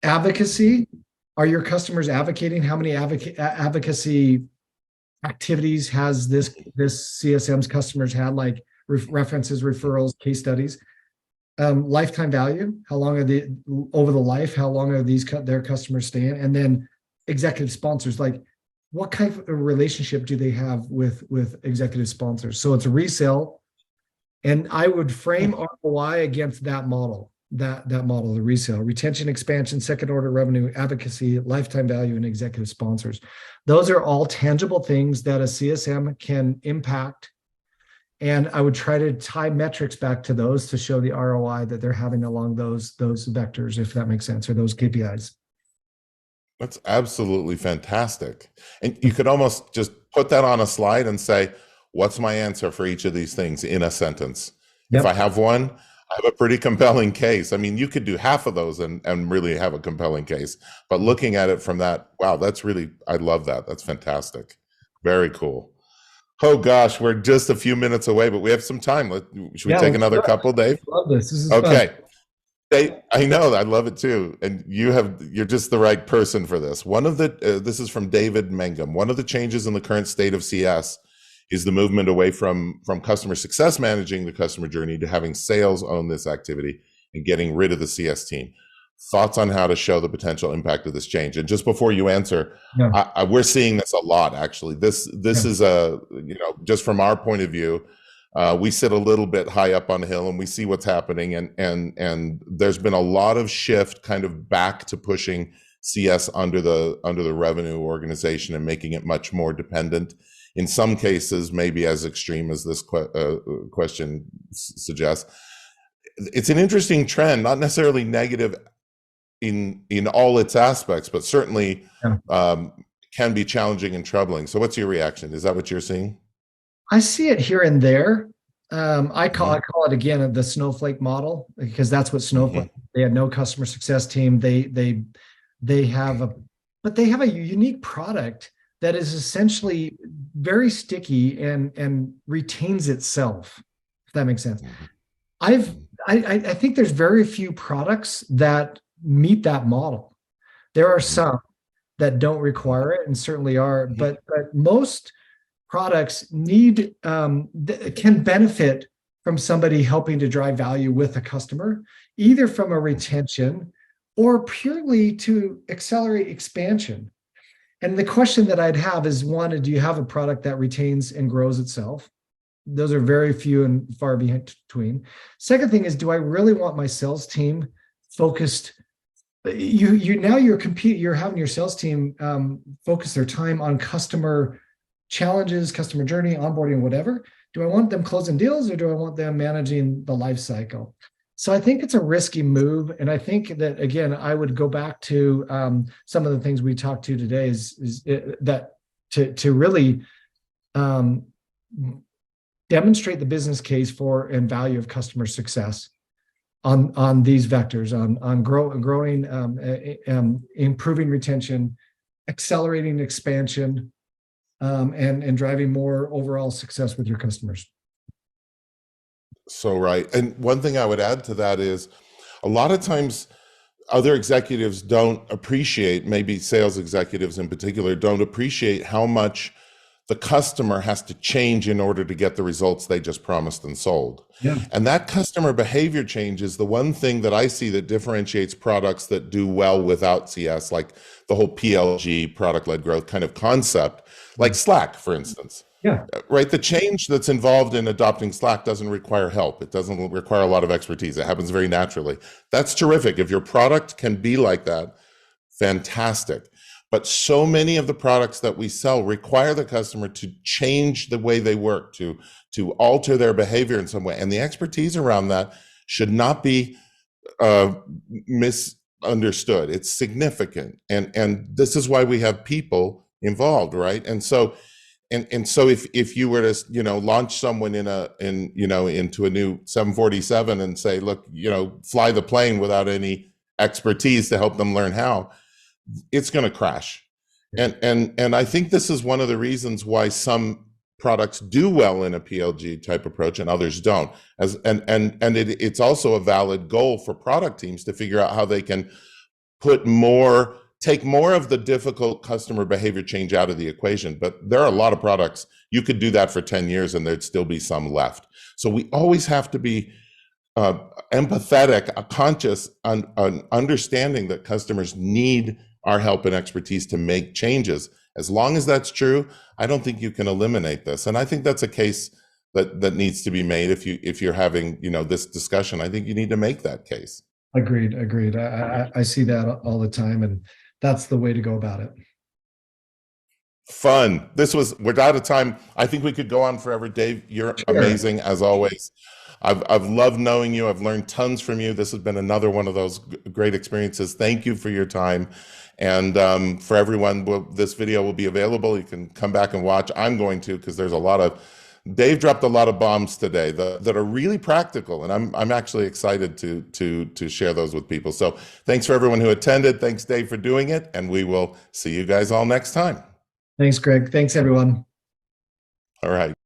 Advocacy, are your customers advocating? How many advocacy activities has this CSM's customers had, like references, referrals, case studies? Lifetime value, how long are over the life, how long are their customers staying? And then executive sponsors, like what kind of relationship do they have with executive sponsors? So it's a resale, and I would frame ROI against that model. that model, the resale, retention, expansion, second order revenue, advocacy, lifetime value, and executive sponsors. Those are all tangible things that a CSM can impact. And I would try to tie metrics back to those to show the ROI that they're having along those vectors, if that makes sense, or those KPIs. That's absolutely fantastic. And you could almost just put that on a slide and say, what's my answer for each of these things in a sentence? Yep. If I have one, I have a pretty compelling case. I mean, you could do half of those and really have a compelling case. But looking at it from that, wow, that's really, I love that. That's fantastic. Very cool. Oh gosh, we're just a few minutes away, but we have some time. Should we take another couple, Dave? Love this. This is okay. fun. Dave, I know, I love it too. And you're just the right person for this. One of the, this is from David Mangum. One of the changes in the current state of CS is the movement away from customer success managing the customer journey to having sales own this activity and getting rid of the CS team. Thoughts on how to show the potential impact of this change? And just before you answer, we're seeing this a lot, actually. This is just from our point of view, we sit a little bit high up on the hill and we see what's happening, and there's been a lot of shift kind of back to pushing CS under the revenue organization and making it much more dependent. In some cases, maybe as extreme as this question suggests. It's an interesting trend, not necessarily negative in all its aspects, but certainly can be challenging and troubling. So what's your reaction? Is that what you're seeing? I see it here and there. I call it again the snowflake model, because that's what Snowflake. They had no customer success team. They have a unique product that is essentially very sticky and retains itself, if that makes sense. I think there's very few products that meet that model. There are some that don't require it, and certainly are, but most products can benefit from somebody helping to drive value with a customer, either from a retention or purely to accelerate expansion. And the question that I'd have is, one, do you have a product that retains and grows itself? Those are very few and far between. Second thing is, do I really want my sales team focused? You're having your sales team focus their time on customer challenges, customer journey, onboarding, whatever. Do I want them closing deals, or do I want them managing the life cycle? So I think it's a risky move. And I think that, again, I would go back to some of the things we talked to today is that to really demonstrate the business case for and value of customer success on these vectors, on growing, improving retention, accelerating expansion, and driving more overall success with your customers. So right. And one thing I would add to that is, a lot of times other executives don't appreciate, maybe sales executives in particular, don't appreciate how much the customer has to change in order to get the results they just promised and sold. Yeah. And that customer behavior change is the one thing that I see that differentiates products that do well without CS, like the whole PLG, product-led growth kind of concept, like Slack, for instance. Yeah. Right. The change that's involved in adopting Slack doesn't require help. It doesn't require a lot of expertise. It happens very naturally. That's terrific. If your product can be like that, fantastic. But so many of the products that we sell require the customer to change the way they work, to alter their behavior in some way. And the expertise around that should not be misunderstood. It's significant. And this is why we have people involved, right? And so if you were to, launch someone into a new 747 and say, look, fly the plane without any expertise to help them learn how, it's going to crash. And I think this is one of the reasons why some products do well in a PLG type approach and others don't. It's also a valid goal for product teams to figure out how they can take more of the difficult customer behavior change out of the equation. But there are a lot of products, you could do that for 10 years and there'd still be some left. So we always have to be empathetic, conscious, on understanding that customers need our help and expertise to make changes. As long as that's true, I don't think you can eliminate this. And I think that's a case that needs to be made. If you're having, this discussion, I think you need to make that case. Agreed, agreed. I see that all the time, and that's the way to go about it. Fun. We're out of time. I think we could go on forever. Dave, you're Sure. amazing as always. I've loved knowing you. I've learned tons from you. This has been another one of those great experiences. Thank you for your time. And for everyone, this video will be available. You can come back and watch. I'm going to, because there's a lot of, Dave dropped a lot of bombs today that are really practical, and I'm actually excited to share those with people. So thanks for everyone who attended. Thanks, Dave, for doing it, and we will see you guys all next time. Thanks, Greg. Thanks, everyone. All right.